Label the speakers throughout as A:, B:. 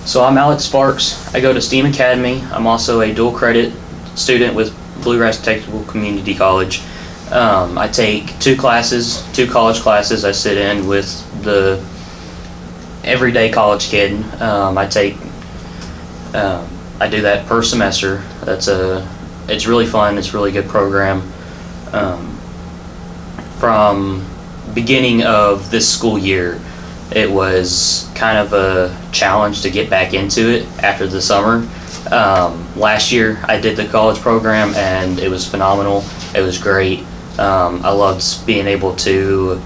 A: So I'm Alex Sparks. I go to STEAM Academy. I'm also a dual credit student with Bluegrass Technical Community College. I take two college classes I sit in with the everyday college kid. I do that per semester. It's really fun. It's a really good program. From beginning of this school year, it was kind of a challenge to get back into it after the summer. Last year I did the college program and it was phenomenal. It was great. I loved being able to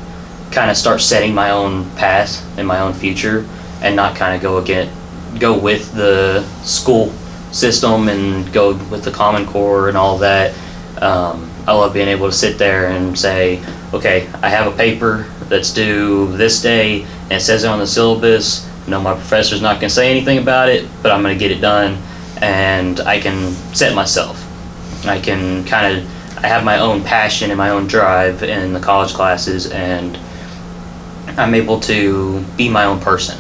A: kind of start setting my own path and my own future and not kind of go with the school system and go with the Common Core and all that. I love being able to sit there and say, okay, I have a paper that's due this day and it says it on the syllabus. My professor's not going to say anything about it, but I'm going to get it done and I can set myself. I have my own passion and my own drive in the college classes, and I'm able to be my own person.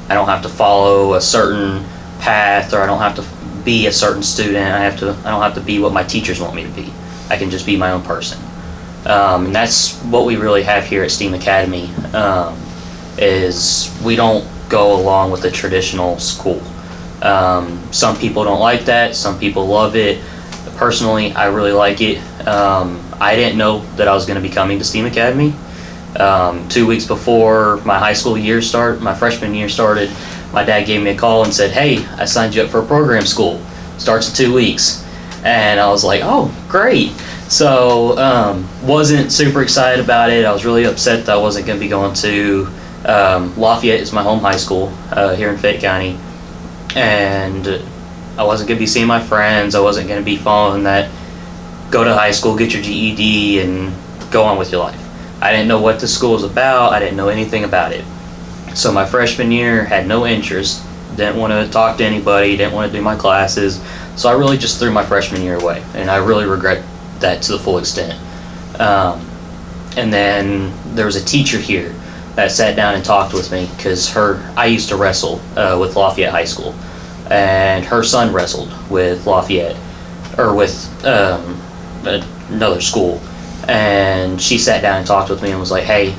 A: I don't have to follow a certain path, or I don't have to be a certain student. I don't have to be what my teachers want me to be. I can just be my own person. And that's what we really have here at STEAM Academy, is we don't go along with the traditional school. Some people don't like that, some people love it. Personally, I really like it. I didn't know that I was going to be coming to STEAM Academy. 2 weeks before my my freshman year started, my dad gave me a call and said, hey, I signed you up for a program school. Starts in 2 weeks. And I was like, oh, great. So wasn't super excited about it. I was really upset that I wasn't going to be going to Lafayette is my home high school here in Fayette County. And I wasn't going to be seeing my friends. I wasn't going to be following that, go to high school, get your GED, and go on with your life. I didn't know what the school was about. I didn't know anything about it. So my freshman year, had no interest, didn't want to talk to anybody, didn't want to do my classes. So I really just threw my freshman year away, and I really regret that to the full extent. And then there was a teacher here that sat down and talked with me, because I used to wrestle with Lafayette High School, and her son wrestled with Lafayette, or with another school. And she sat down and talked with me and was like, hey,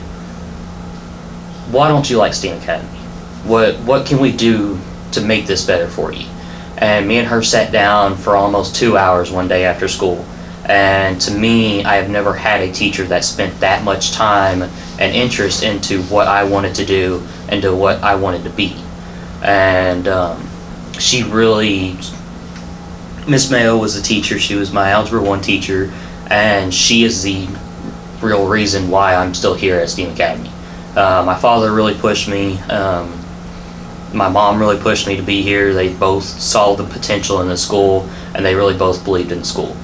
A: why don't you like STEAM Academy? What can we do to make this better for you? And me and her sat down for almost 2 hours one day after school. And to me, I have never had a teacher that spent that much time and interest into what I wanted to do and to what I wanted to be. And she really, Miss Mayo was the teacher. She was my Algebra 1 teacher, and she is the real reason why I'm still here at STEAM Academy. My father really pushed me. My mom really pushed me to be here. They both saw the potential in the school, and they really both believed in the school.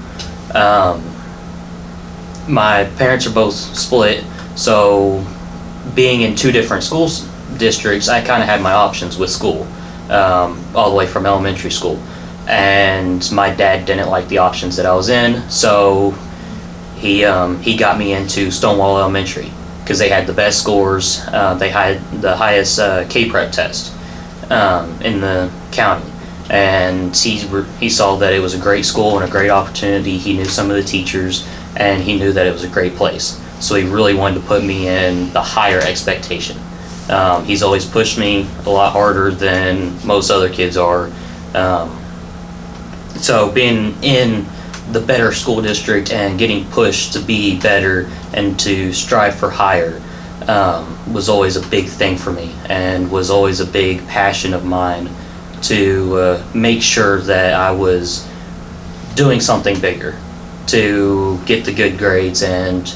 A: My parents are both split, so being in two different school districts, I kind of had my options with school, all the way from elementary school. And my dad didn't like the options that I was in, so he got me into Stonewall Elementary, because they had the best scores. They had the highest K-Prep test in the county. And he saw that it was a great school and a great opportunity. He knew some of the teachers, and he knew that it was a great place. So he really wanted to put me in the higher expectation. He's always pushed me a lot harder than most other kids are. So being in the better school district and getting pushed to be better and to strive for higher was always a big thing for me, and was always a big passion of mine, to make sure that I was doing something bigger, to get the good grades. And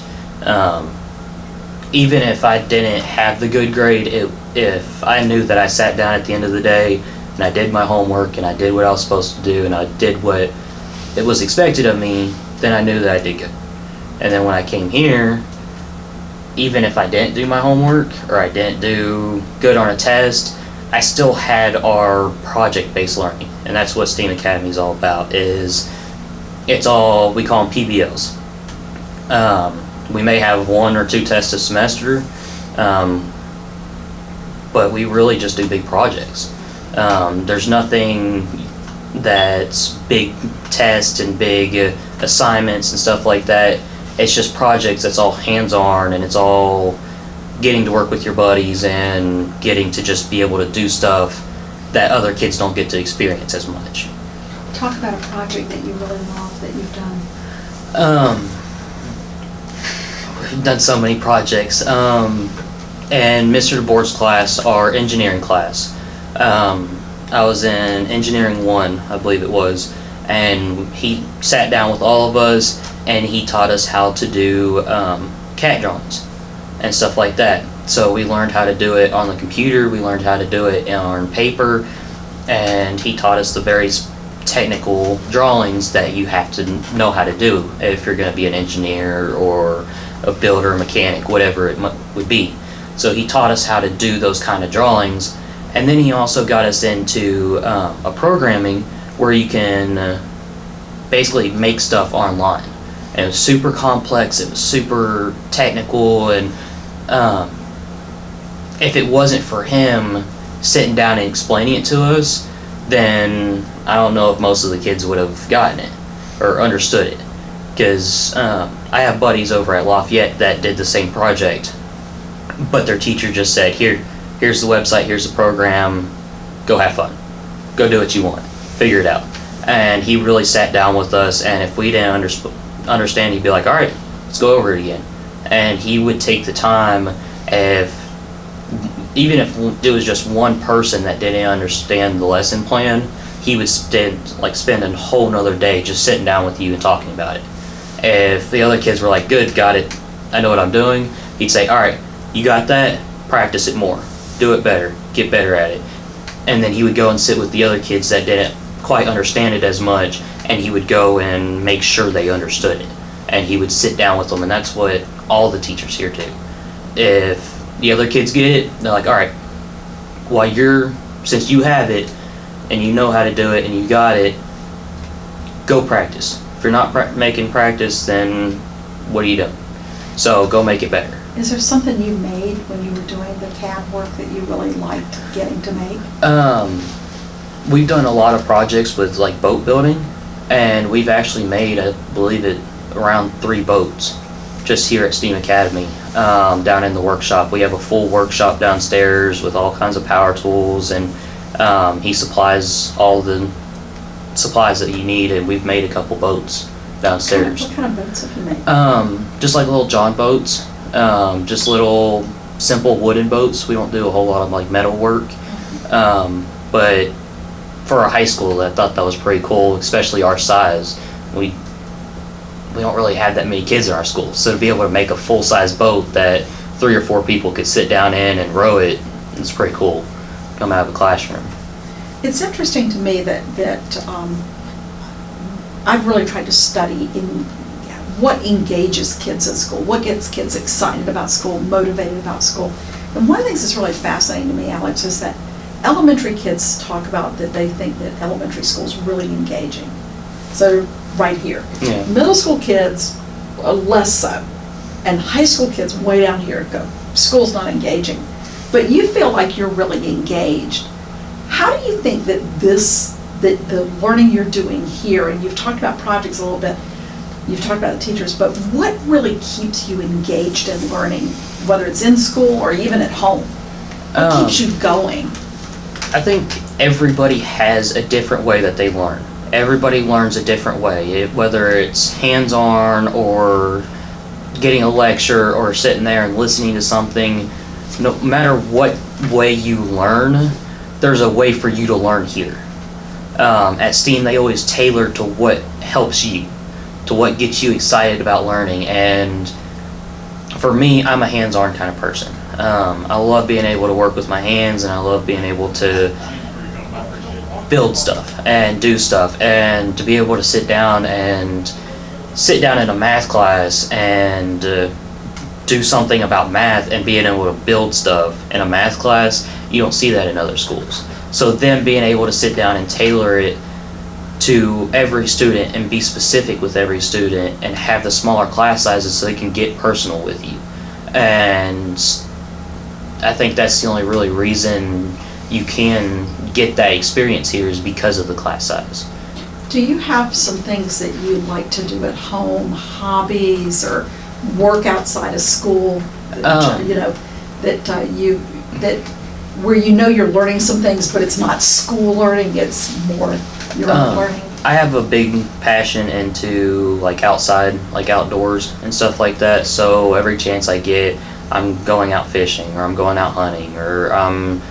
A: even if I didn't have the good grade, if I knew that I sat down at the end of the day and I did my homework and I did what I was supposed to do and I did what it was expected of me, then I knew that I did good. And then when I came here, even if I didn't do my homework or I didn't do good on a test, I still had our project-based learning, and that's what STEAM Academy is all about. We call them PBLs. We may have 1 or 2 tests a semester, but we really just do big projects. There's nothing that's big tests and big assignments and stuff like that. It's just projects that's all hands-on, and it's all getting to work with your buddies and getting to just be able to do stuff that other kids don't get to experience as much.
B: Talk about a project that you really love that you've done.
A: We've done so many projects. And Mr. DeBoer's class, our engineering class, I was in engineering 1, I believe it was, and he sat down with all of us and he taught us how to do CAD drawings and stuff like that. So we learned how to do it on the computer, we learned how to do it on paper, and he taught us the various technical drawings that you have to know how to do if you're going to be an engineer or a builder, mechanic, whatever it would be. So he taught us how to do those kind of drawings, and then he also got us into a programming where you can basically make stuff online. And it was super complex, it was super technical, and if it wasn't for him sitting down and explaining it to us, then I don't know if most of the kids would have gotten it or understood it. Because I have buddies over at Lafayette that did the same project, but their teacher just said, here's the website, here's the program, go have fun. Go do what you want. Figure it out. And he really sat down with us, and if we didn't understand, he'd be like, all right, let's go over it again. And he would take the time, even if it was just one person that didn't understand the lesson plan, he would spend a whole nother day just sitting down with you and talking about it. If the other kids were like, good, got it, I know what I'm doing, he'd say, all right, you got that, practice it more, do it better, get better at it. And then he would go and sit with the other kids that didn't quite understand it as much, and he would go and make sure they understood it. And he would sit down with them, and that's what all the teachers here do. If the other kids get it, they're like, all right, since you have it, and you know how to do it, and you got it, go practice. If you're not making practice, then what are you doing? So go make it better.
B: Is there something you made when you were doing the CAD work that you really liked getting to make?
A: We've done a lot of projects with like boat building, and we've actually made, I believe it, around 3 boats just here at STEAM Academy, down in the workshop. We have a full workshop downstairs with all kinds of power tools, and he supplies all the supplies that you need, and we've made a couple boats downstairs.
B: What kind of boats have you made?
A: Just like little John boats, just little simple wooden boats. We don't do a whole lot of like metal work, but for a high school, I thought that was pretty cool, especially our size. We don't really have that many kids in our school, so to be able to make a full-size boat that 3 or 4 people could sit down in and row it, it's pretty cool. Come out of a classroom.
B: It's interesting to me that I've really tried to study in what engages kids at school, what gets kids excited about school, motivated about school. And one of the things that's really fascinating to me, Alex, is that elementary kids talk about that they think that elementary school is really engaging. So right here.
A: Yeah.
B: Middle school kids, less so. And high school kids way down here go, school's not engaging. But you feel like you're really engaged. How do you think that the learning you're doing here, and you've talked about projects a little bit, you've talked about the teachers, but what really keeps you engaged in learning, whether it's in school or even at home? What keeps you going?
A: I think everybody has a different way that they learn. Everybody learns a different way, whether it's hands-on or getting a lecture or sitting there and listening to something. No matter what way you learn, there's a way for you to learn here. At STEAM, they always tailor to what helps you, to what gets you excited about learning. And for me, I'm a hands-on kind of person. I love being able to work with my hands, and I love being able to build stuff and do stuff, and to be able to sit down in a math class and do something about math and being able to build stuff in a math class. You don't see that in other schools. So then being able to sit down and tailor it to every student and be specific with every student and have the smaller class sizes so they can get personal with you. And I think that's the only really reason you can get that experience here is because of the class size.
B: Do you have some things that you like to do at home, hobbies, or work outside of school? You know, that where you know you're learning some things, but it's not school learning, it's more your own learning?
A: I have a big passion into like outside, like outdoors and stuff like that. So every chance I get, I'm going out fishing, or I'm going out hunting, or I'm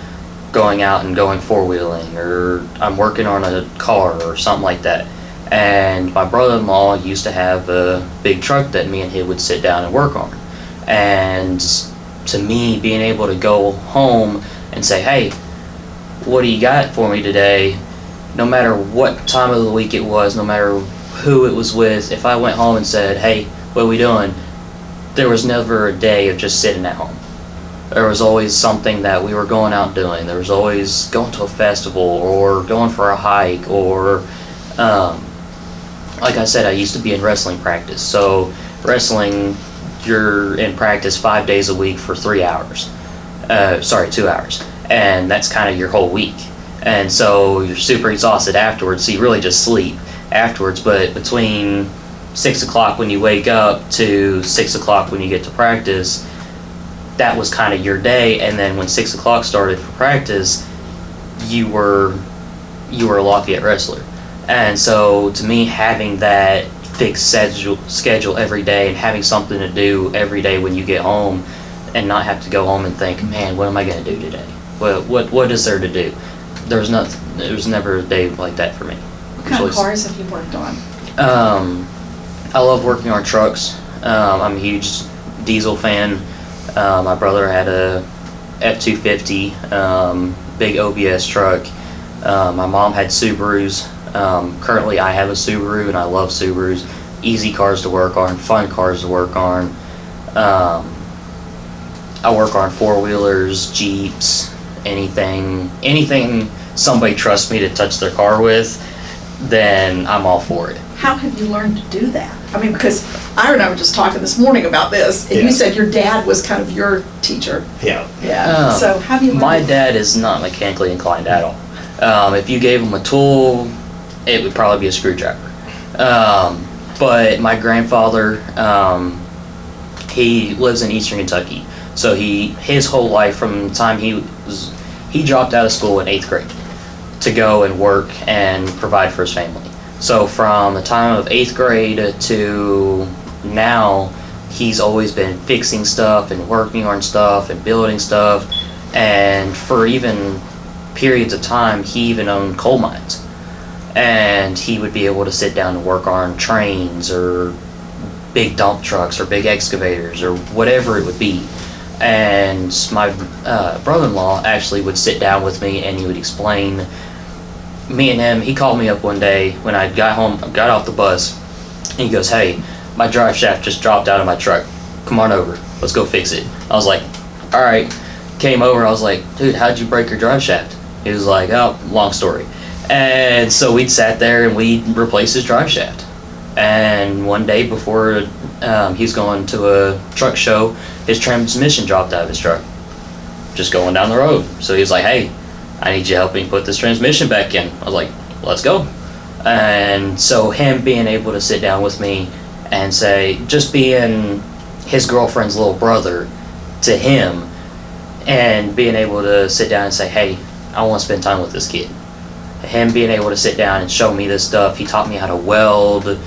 A: going out and going four-wheeling, or I'm working on a car or something like that. And my brother-in-law used to have a big truck that me and he would sit down and work on. And to me, being able to go home and say, hey, what do you got for me today? No matter what time of the week it was, no matter who it was with, if I went home and said, hey, what are we doing? There was never a day of just sitting at home. There was always something that we were going out doing. There was always going to a festival or going for a hike, or like I said, I used to be in wrestling practice. So wrestling, you're in practice 5 days a week for 3 hours. 2 hours. And that's kind of your whole week. And so you're super exhausted afterwards, so you really just sleep afterwards. But between 6 o'clock when you wake up to 6 o'clock when you get to practice, that was kind of your day. And then when 6 o'clock started for practice, you were a Lafayette wrestler. And so to me, having that fixed schedule every day and having something to do every day when you get home, and not have to go home and think, man, what am I going to do today? What is there to do? There was never a day like that for me.
B: What kind of cars have you worked on?
A: I love working on trucks. I'm a huge diesel fan. My brother had a F-250, big OBS truck. My mom had Subarus. Currently I have a Subaru, and I love Subarus. Easy cars to work on, fun cars to work on. I work on four-wheelers, Jeeps, anything somebody trusts me to touch their car with, then I'm all for it.
B: How have you learned to do that? I mean, because Ira and I were just talking this morning about this, and you said your dad was kind of your teacher.
C: Yeah.
B: Yeah. So how have you learned?
A: My dad is not mechanically inclined at all. If you gave him a tool, it would probably be a screwdriver. But my grandfather, he lives in Eastern Kentucky. So his whole life, from the time he dropped out of school in 8th grade to go and work and provide for his family. So from the time of 8th grade to now, he's always been fixing stuff and working on stuff and building stuff. And for even periods of time, he even owned coal mines. And he would be able to sit down and work on trains or big dump trucks or big excavators or whatever it would be. And my brother-in-law actually would sit down with me, and he would explain. Me and him, he called me up one day when I got off the bus, and he goes, hey, my drive shaft just dropped out of my truck. Come on over, let's go fix it. I was like, all right. Came over, I was like, dude, how'd you break your drive shaft? He was like, oh, long story. And so we sat there and we replaced his drive shaft. And one day before he's going to a truck show, his transmission dropped out of his truck, just going down the road. So he was like, hey, I need you to help me put this transmission back in. I was like, let's go. And so him being able to sit down with me and say, just being his girlfriend's little brother to him, and being able to sit down and say, hey, I want to spend time with this kid. Him being able to sit down and show me this stuff. He taught me how to weld.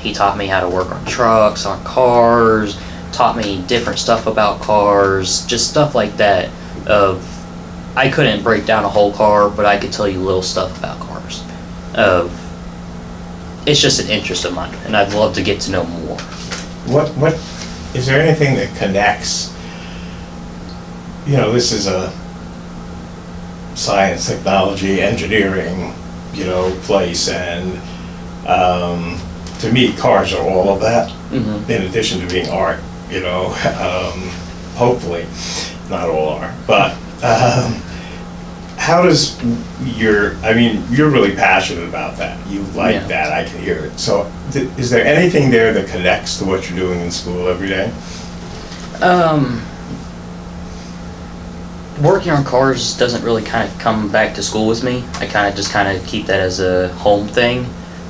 A: He taught me how to work on trucks, on cars, taught me different stuff about cars, just stuff like that. I couldn't break down a whole car, but I could tell you little stuff about cars. It's just an interest of mine, and I'd love to get to know more.
C: What is there anything that connects? You know, this is a science, technology, engineering, place, and to me, cars are all of that. Mm-hmm. In addition to being art, hopefully, not all are, but. How does you're really passionate about that. You like that, I can hear it. So is there anything there that connects to what you're doing in school every day?
A: working on cars doesn't really kind of come back to school with me. I kind of keep that as a home thing.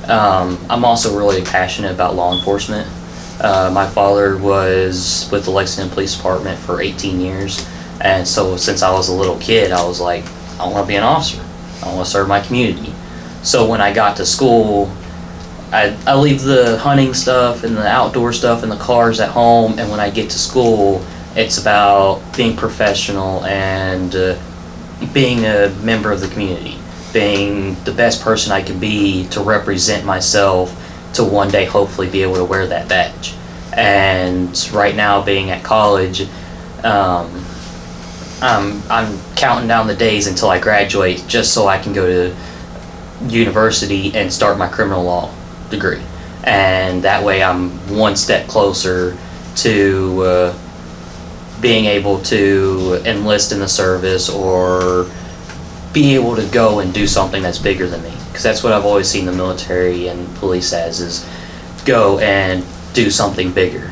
A: I'm also really passionate about law enforcement. My father was with the Lexington Police Department for 18 years, and so since I was a little kid, I was like, I want to be an officer. I want to serve my community. So when I got to school, I leave the hunting stuff and the outdoor stuff and the cars at home, and when I get to school, it's about being professional and being a member of the community, being the best person I can be to represent myself to one day hopefully be able to wear that badge. And right now, being at college, I'm counting down the days until I graduate just so I can go to university and start my criminal law degree. And that way I'm one step closer to being able to enlist in the service or be able to go and do something that's bigger than me. Because that's what I've always seen the military and police as, is go and do something bigger.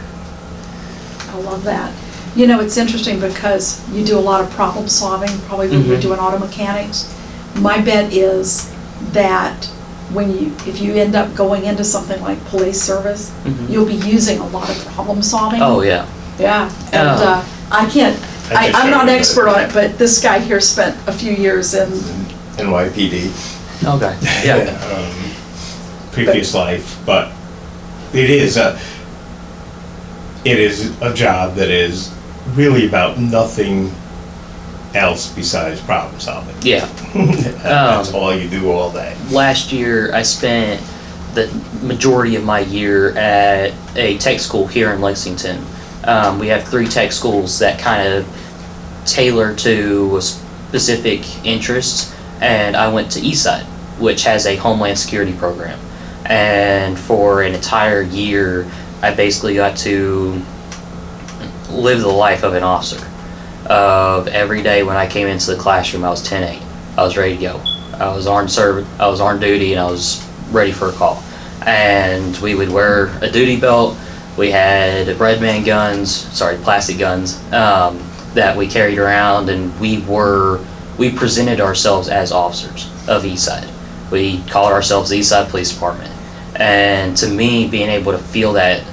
B: I love that. You know, it's interesting because you do a lot of problem solving, probably when you're doing auto mechanics. My bet is that if you end up going into something like police service, you'll be using a lot of problem solving.
A: Oh, yeah.
B: Yeah, and I'm not an expert on it, but this guy here spent a few years in
C: NYPD.
A: Okay, yeah.
C: Previous life, but it is a job that is really about nothing else besides problem solving.
A: Yeah.
C: That's all you do all day.
A: Last year, I spent the majority of my year at a tech school here in Lexington. We have 3 tech schools that kind of tailor to specific interests, and I went to Eastside, which has a Homeland Security program. And for an entire year, I basically got to live the life of an officer. Every day when I came into the classroom, I was 10-8. I was ready to go. I was on duty, and I was ready for a call. And we would wear a duty belt. We had red man guns, plastic guns, that we carried around, and we presented ourselves as officers of Eastside. We called ourselves the Eastside Police Department. And to me, being able to feel that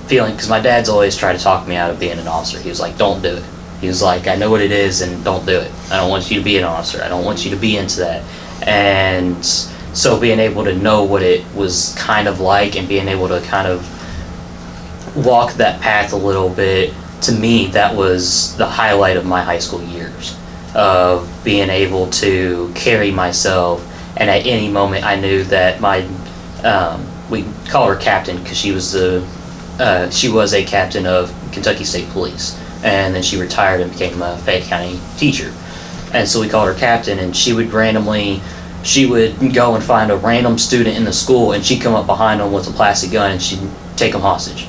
A: feeling, because my dad's always tried to talk me out of being an officer. He was like, don't do it. He was like, I know what it is, and don't do it. I don't want you to be an officer. I don't want you to be into that. And so being able to know what it was kind of like and being able to kind of walk that path a little bit, to me, that was the highlight of my high school years, of being able to carry myself. And at any moment, I knew that we call her captain because she was a captain of Kentucky State Police, and then she retired and became a Fayette County teacher. And so we called her captain, and she would go and find a random student in the school, and she'd come up behind them with a plastic gun, and she'd take them hostage.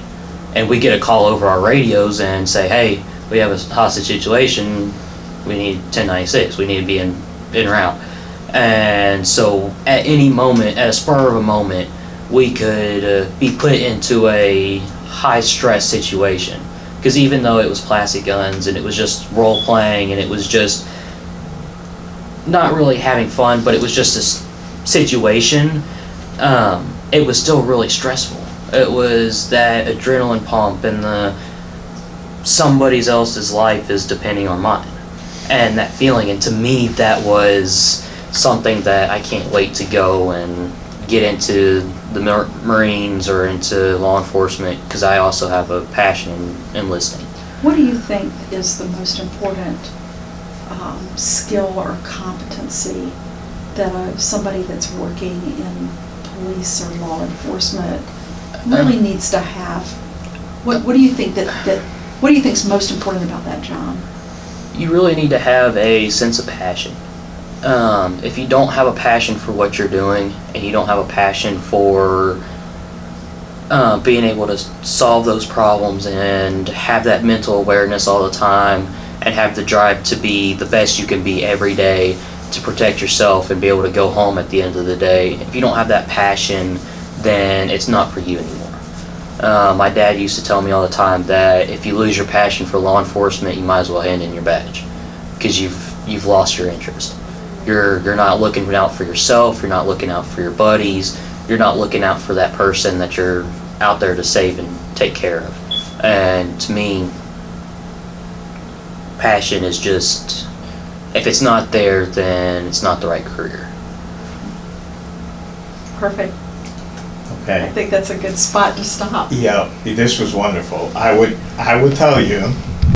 A: And we get a call over our radios and say, hey, we have a hostage situation, we need 1096, we need to be in route. And so at any moment, at a spur of a moment, we could be put into a high stress situation. Because even though it was plastic guns and it was just role playing and it was just not really having fun, but it was just a situation, it was still really stressful. It was that adrenaline pump and somebody else's life is depending on mine. And that feeling, and to me, that was something that I can't wait to go and get into the Marines or into law enforcement, because I also have a passion in enlisting.
B: What do you think is the most important skill or competency that somebody that's working in police or law enforcement really needs to have? What do you think what do you think is most important about that job?
A: You really need to have a sense of passion. If you don't have a passion for what you're doing, and you don't have a passion for being able to solve those problems and have that mental awareness all the time and have the drive to be the best you can be every day to protect yourself and be able to go home at the end of the day, if you don't have that passion, then it's not for you anymore. My dad used to tell me all the time that if you lose your passion for law enforcement, you might as well hand in your badge. because you've lost your interest. You're not looking out for yourself. You're not looking out for your buddies. You're not looking out for that person that you're out there to save and take care of. And to me, passion is just, if it's not there, then it's not the right career.
B: Perfect. I
C: Okay.
B: think that's a good spot to stop.
C: Yeah, this was wonderful. I would tell you